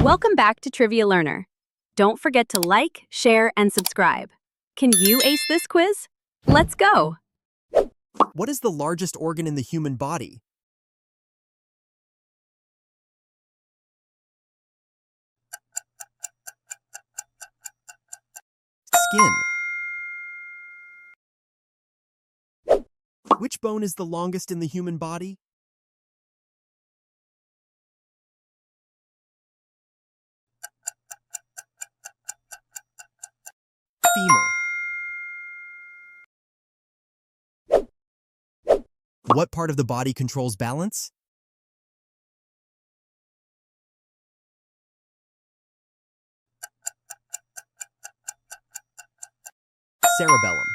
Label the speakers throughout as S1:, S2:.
S1: Welcome back to Trivia Learner. Don't forget to like, share, and subscribe. Can you ace this quiz? Let's go!
S2: What is the largest organ in the human body? Skin. Which bone is the longest in the human body? Femur. What part of the body controls balance? Cerebellum.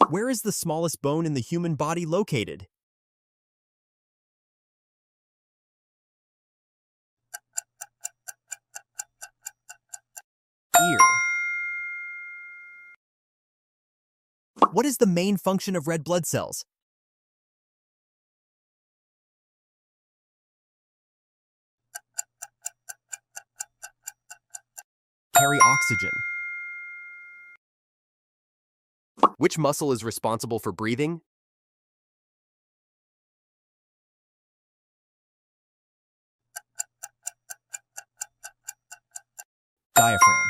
S2: Where is the smallest bone in the human body located? Ear. What is the main function of red blood cells? Carry oxygen. Which muscle is responsible for breathing? Diaphragm.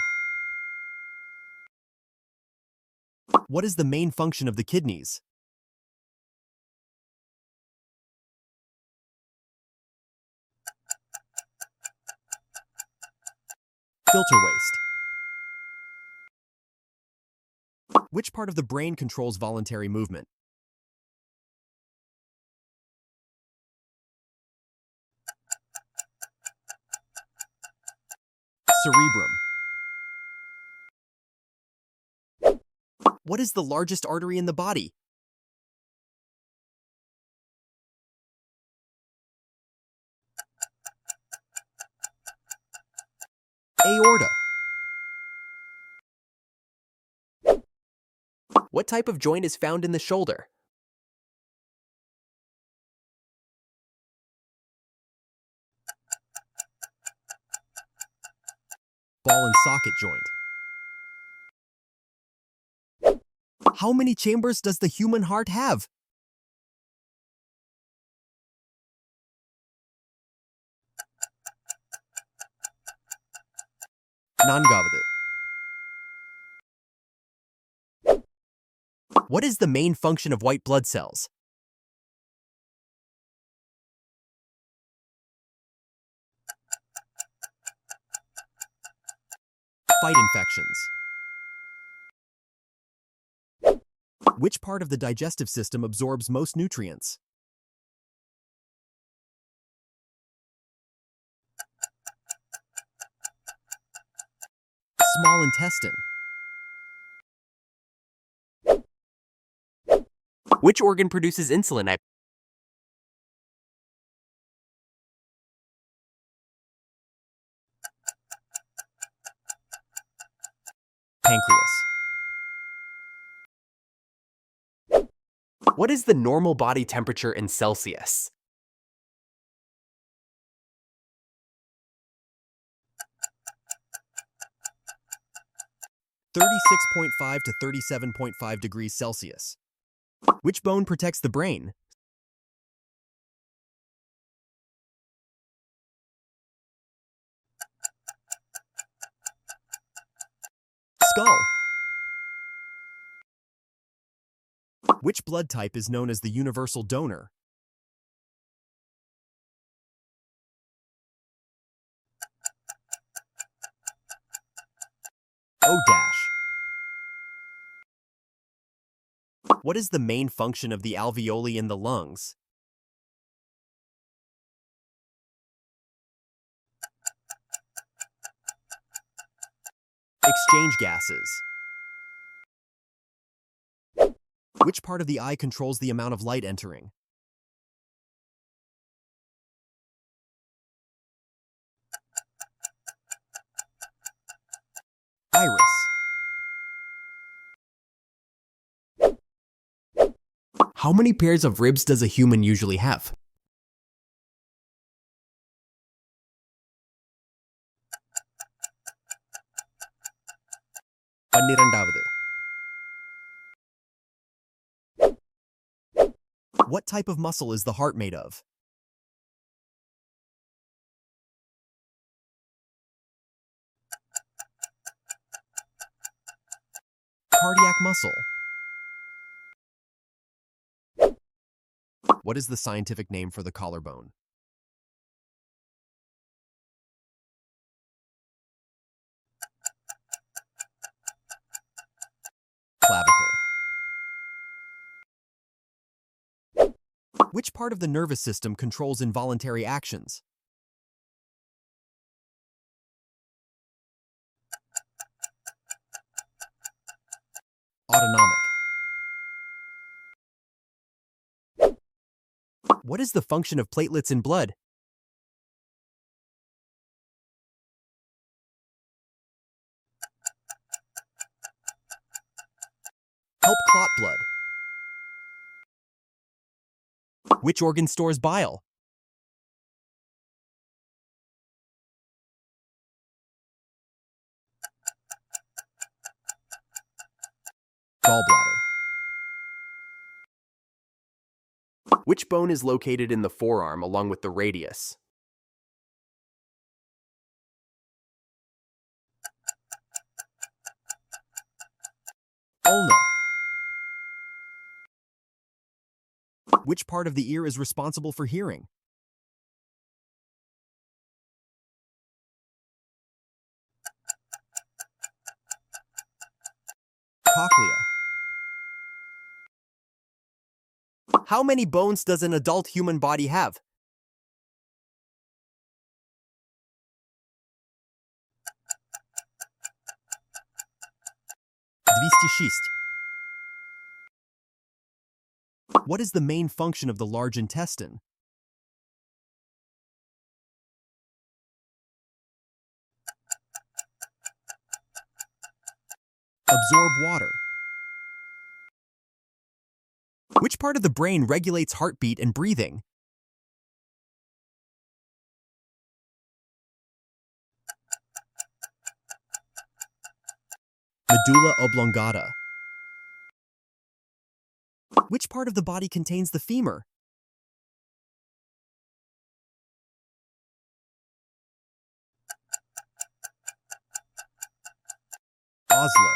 S2: What is the main function of the kidneys? Filter waste. Which part of the brain controls voluntary movement? Cerebrum. What is the largest artery in the body? Aorta. What type of joint is found in the shoulder? Ball and socket joint. How many chambers does the human heart have? Nangavadu. What is the main function of white blood cells? Fight infections. Which part of the digestive system absorbs most nutrients? Small intestine. Which organ produces insulin? Pancreas. What is the normal body temperature in Celsius? 36.5 to 37.5 degrees Celsius. Which bone protects the brain? Skull. Which blood type is known as the universal donor? O dash. What is the main function of the alveoli in the lungs? Exchange gases. Which part of the eye controls the amount of light entering? Iris. How many pairs of ribs does a human usually have? 12. What type of muscle is the heart made of? Cardiac muscle. What is the scientific name for the collarbone? Clavicle. Which part of the nervous system controls involuntary actions? Autonomic. What is the function of platelets in blood? Help clot blood. Which organ stores bile? Gallbladder. Which bone is located in the forearm along with the radius? Ulna. Which part of the ear is responsible for hearing? Cochlea. How many bones does an adult human body have? Двести. What is the main function of the large intestine? Absorb water. Which part of the brain regulates heartbeat and breathing? Medulla oblongata. Which part of the body contains the femur? Oslo.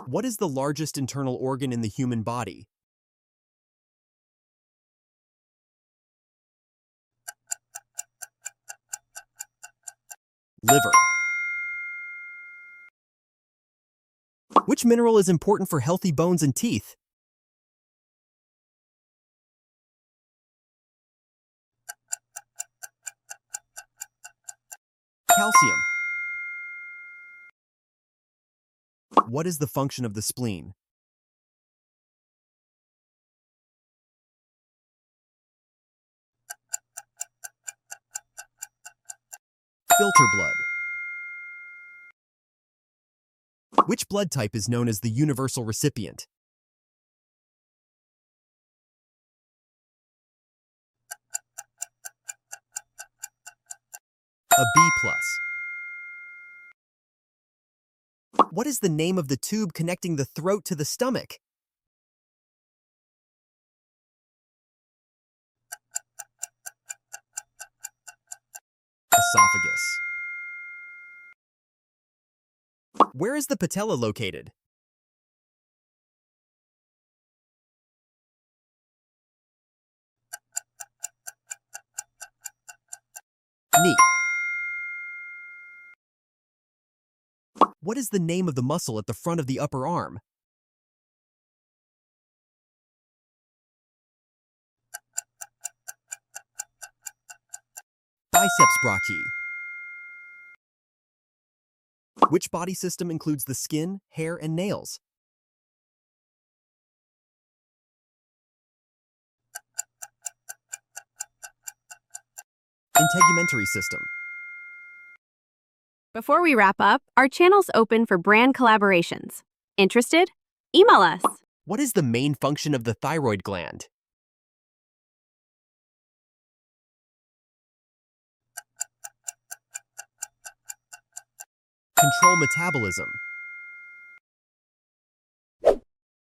S2: What is the largest internal organ in the human body? Liver. Which mineral is important for healthy bones and teeth? Calcium. What is the function of the spleen? Filter blood. Which blood type is known as the universal recipient? A B+. What is the name of the tube connecting the throat to the stomach? Esophagus. Where is the patella located? Knee. What is the name of the muscle at the front of the upper arm? Biceps brachii. Which body system includes the skin, hair, and nails? Integumentary system.
S1: Before we wrap up, our channel's open for brand collaborations. Interested? Email us.
S2: What is the main function of the thyroid gland? Control metabolism.